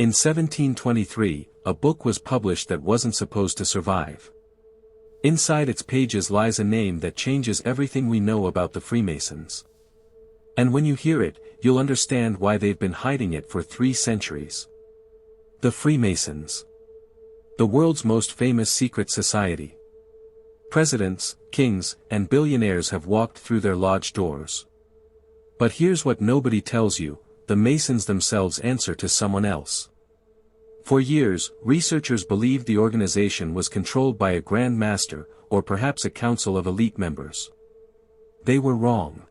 In 1723, a book was published that wasn't supposed to survive. Inside its pages lies a name that changes everything we know about the Freemasons. And when you hear it, you'll understand why they've been hiding it for 3 centuries. The Freemasons. The world's most famous secret society. Presidents, kings, and billionaires have walked through their lodge doors. But here's what nobody tells you: the Masons themselves answer to someone else. For years, researchers believed the organization was controlled by a Grand Master, or perhaps a council of elite members. They were wrong.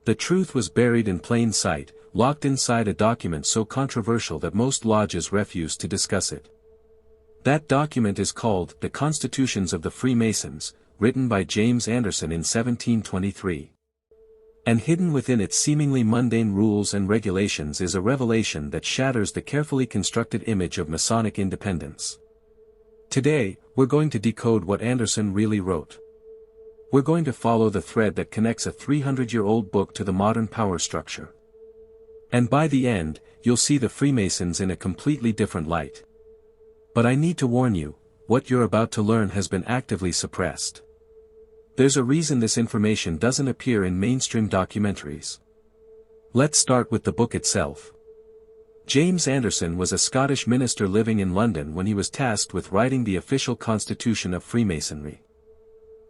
The truth was buried in plain sight, locked inside a document so controversial that most lodges refused to discuss it. That document is called The Constitutions of the Freemasons, written by James Anderson in 1723. And hidden within its seemingly mundane rules and regulations is a revelation that shatters the carefully constructed image of Masonic independence. Today, we're going to decode what Anderson really wrote. We're going to follow the thread that connects a 300-year-old book to the modern power structure. And by the end, you'll see the Freemasons in a completely different light. But I need to warn you, what you're about to learn has been actively suppressed. There's a reason this information doesn't appear in mainstream documentaries. Let's start with the book itself. James Anderson was a Scottish minister living in London when he was tasked with writing the official constitution of Freemasonry.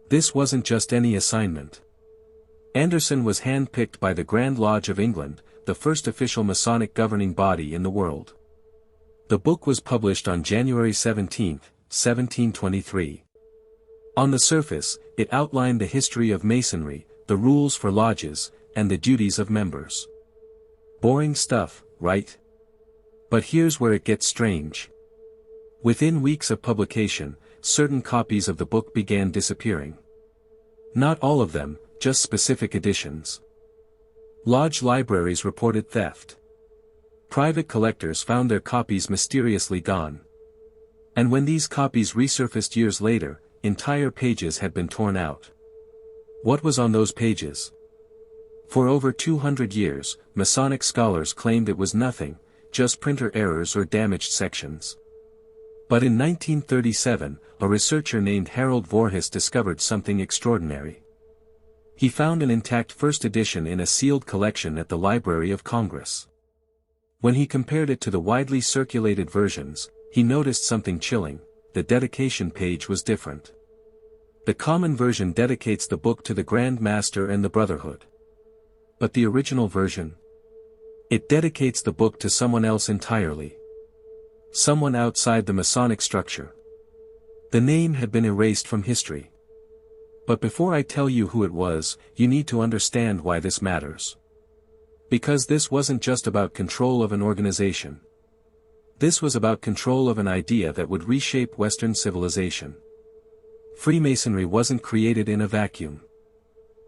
This wasn't just any assignment. Anderson was hand-picked by the Grand Lodge of England, the first official Masonic governing body in the world. The book was published on January 17, 1723. On the surface, it outlined the history of Masonry, the rules for lodges, and the duties of members. Boring stuff, right? But here's where it gets strange. Within weeks of publication, certain copies of the book began disappearing. Not all of them, just specific editions. Lodge libraries reported theft. Private collectors found their copies mysteriously gone. And when these copies resurfaced years later, entire pages had been torn out. What was on those pages? For over 200 years, Masonic scholars claimed it was nothing, just printer errors or damaged sections. But in 1937, a researcher named Harold Voorhis discovered something extraordinary. He found an intact first edition in a sealed collection at the Library of Congress. When he compared it to the widely circulated versions, he noticed something chilling: the dedication page was different. The common version dedicates the book to the Grand Master and the Brotherhood. But the original version? It dedicates the book to someone else entirely. Someone outside the Masonic structure. The name had been erased from history. But before I tell you who it was, you need to understand why this matters. Because this wasn't just about control of an organization. This was about control of an idea that would reshape Western civilization. Freemasonry wasn't created in a vacuum.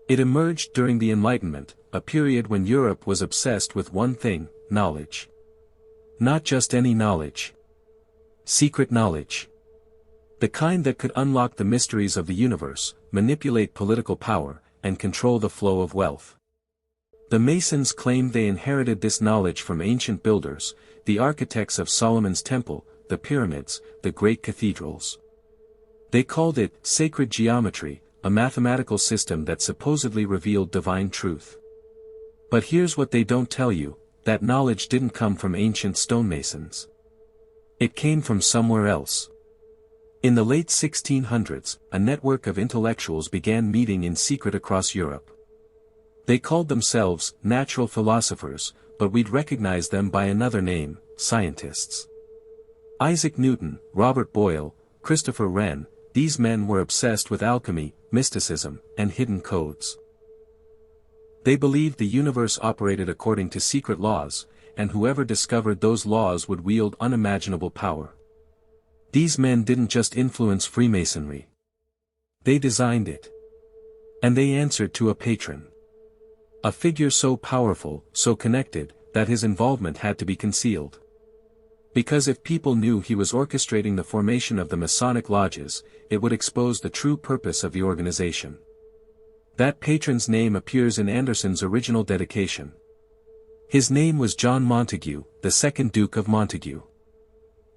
It emerged during the Enlightenment, a period when Europe was obsessed with one thing: knowledge. Not just any knowledge. Secret knowledge. The kind that could unlock the mysteries of the universe, manipulate political power, and control the flow of wealth. The Masons claimed they inherited this knowledge from ancient builders, the architects of Solomon's Temple, the pyramids, the great cathedrals. They called it sacred geometry, a mathematical system that supposedly revealed divine truth. But here's what they don't tell you: that knowledge didn't come from ancient stonemasons. It came from somewhere else. In the late 1600s, a network of intellectuals began meeting in secret across Europe. They called themselves natural philosophers, but we'd recognize them by another name: scientists. Isaac Newton, Robert Boyle, Christopher Wren, these men were obsessed with alchemy, mysticism, and hidden codes. They believed the universe operated according to secret laws, and whoever discovered those laws would wield unimaginable power. These men didn't just influence Freemasonry. They designed it. And they answered to a patron. A figure so powerful, so connected, that his involvement had to be concealed. Because if people knew he was orchestrating the formation of the Masonic lodges, it would expose the true purpose of the organization. That patron's name appears in Anderson's original dedication. His name was John Montagu, the second Duke of Montagu.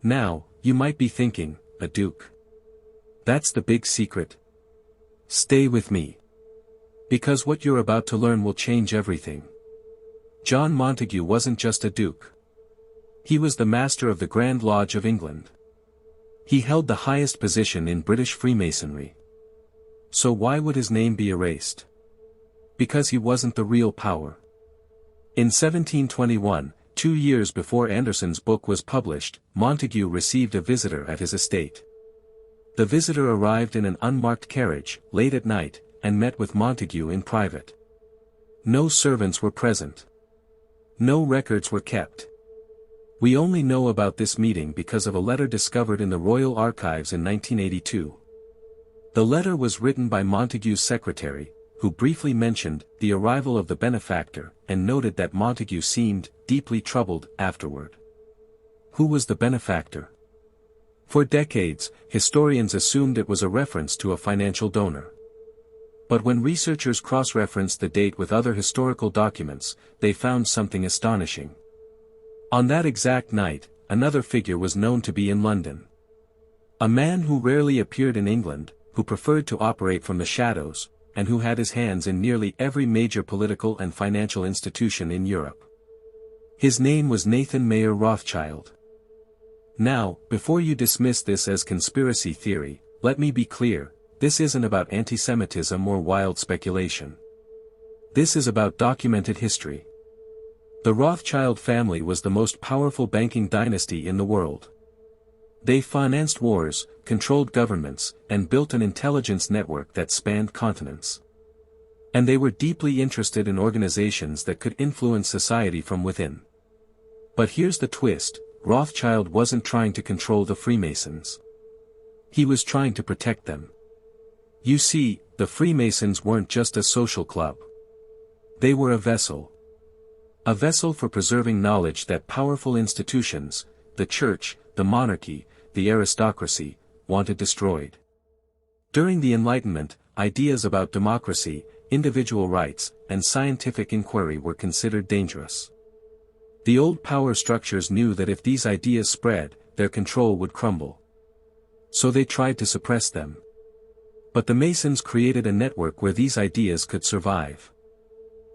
Now, you might be thinking, a duke? That's the big secret. Stay with me. Because what you're about to learn will change everything. John Montagu wasn't just a duke. He was the master of the Grand Lodge of England. He held the highest position in British Freemasonry. So why would his name be erased? Because he wasn't the real power. In 1721, 2 years before Anderson's book was published, Montagu received a visitor at his estate. The visitor arrived in an unmarked carriage, late at night, and met with Montagu in private. No servants were present. No records were kept. We only know about this meeting because of a letter discovered in the Royal Archives in 1982. The letter was written by Montagu's secretary, who briefly mentioned the arrival of the benefactor and noted that Montagu seemed deeply troubled afterward. Who was the benefactor? For decades, historians assumed it was a reference to a financial donor. But when researchers cross-referenced the date with other historical documents, they found something astonishing. On that exact night, another figure was known to be in London. A man who rarely appeared in England, who preferred to operate from the shadows, and who had his hands in nearly every major political and financial institution in Europe. His name was Nathan Mayer Rothschild. Now, before you dismiss this as conspiracy theory, let me be clear, this isn't about anti-Semitism or wild speculation. This is about documented history. The Rothschild family was the most powerful banking dynasty in the world. They financed wars, controlled governments, and built an intelligence network that spanned continents. And they were deeply interested in organizations that could influence society from within. But here's the twist, Rothschild wasn't trying to control the Freemasons. He was trying to protect them. You see, the Freemasons weren't just a social club. They were a vessel. A vessel for preserving knowledge that powerful institutions, the church, the monarchy, the aristocracy, wanted destroyed. During the Enlightenment, ideas about democracy, individual rights, and scientific inquiry were considered dangerous. The old power structures knew that if these ideas spread, their control would crumble. So they tried to suppress them. But the Masons created a network where these ideas could survive.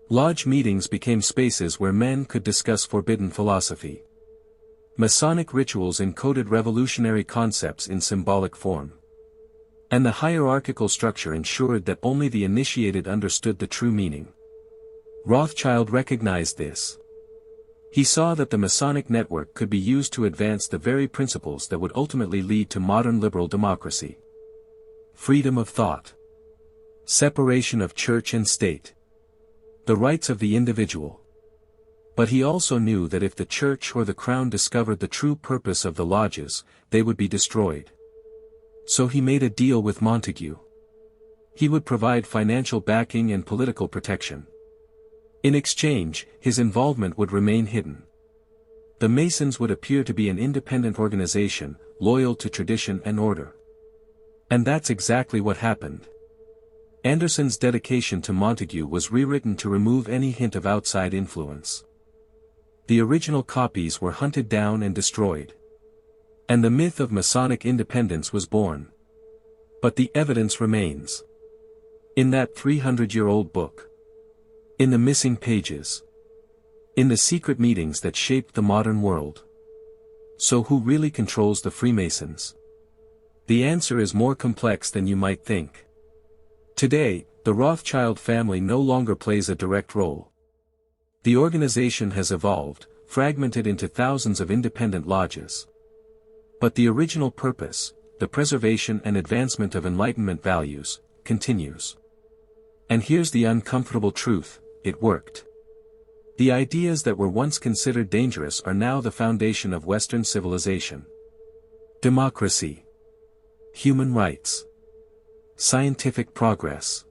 Lodge meetings became spaces where men could discuss forbidden philosophy. Masonic rituals encoded revolutionary concepts in symbolic form. And the hierarchical structure ensured that only the initiated understood the true meaning. Rothschild recognized this. He saw that the Masonic network could be used to advance the very principles that would ultimately lead to modern liberal democracy. Freedom of thought. Separation of church and state. The rights of the individual. But he also knew that if the church or the crown discovered the true purpose of the lodges, they would be destroyed. So he made a deal with Montagu. He would provide financial backing and political protection. In exchange, his involvement would remain hidden. The Masons would appear to be an independent organization, loyal to tradition and order. And that's exactly what happened. Anderson's dedication to Montagu was rewritten to remove any hint of outside influence. The original copies were hunted down and destroyed. And the myth of Masonic independence was born. But the evidence remains. In that 300-year-old book. In the missing pages. In the secret meetings that shaped the modern world. So who really controls the Freemasons? The answer is more complex than you might think. Today, the Rothschild family no longer plays a direct role. The organization has evolved, fragmented into thousands of independent lodges. But the original purpose, the preservation and advancement of Enlightenment values, continues. And here's the uncomfortable truth, it worked. The ideas that were once considered dangerous are now the foundation of Western civilization. Democracy. Human rights. Scientific progress.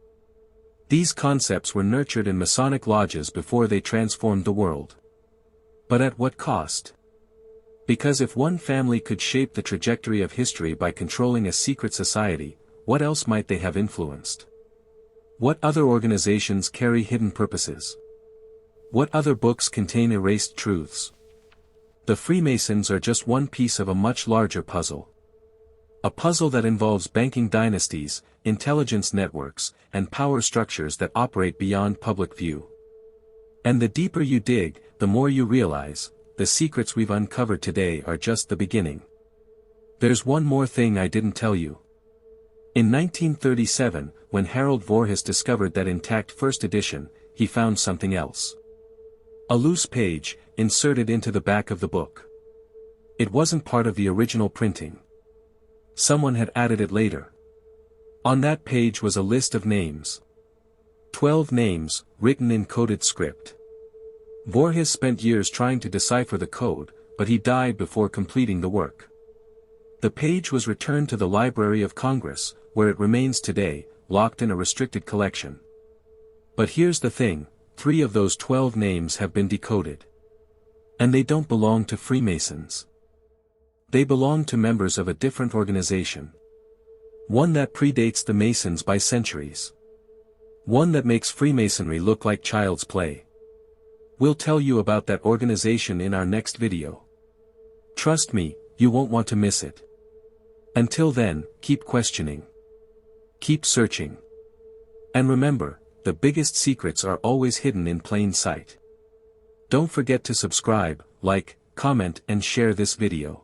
These concepts were nurtured in Masonic lodges before they transformed the world. But at what cost? Because if one family could shape the trajectory of history by controlling a secret society, what else might they have influenced? What other organizations carry hidden purposes? What other books contain erased truths? The Freemasons are just one piece of a much larger puzzle. A puzzle that involves banking dynasties, intelligence networks, and power structures that operate beyond public view. And the deeper you dig, the more you realize, the secrets we've uncovered today are just the beginning. There's one more thing I didn't tell you. In 1937, when Harold Voorhis discovered that intact first edition, he found something else. A loose page, inserted into the back of the book. It wasn't part of the original printing. Someone had added it later. On that page was a list of names. 12 names, written in coded script. Voorhis spent years trying to decipher the code, but he died before completing the work. The page was returned to the Library of Congress, where it remains today, locked in a restricted collection. But here's the thing, 3 of those 12 names have been decoded. And they don't belong to Freemasons. They belong to members of a different organization. One that predates the Masons by centuries. One that makes Freemasonry look like child's play. We'll tell you about that organization in our next video. Trust me, you won't want to miss it. Until then, keep questioning. Keep searching. And remember, the biggest secrets are always hidden in plain sight. Don't forget to subscribe, like, comment and share this video.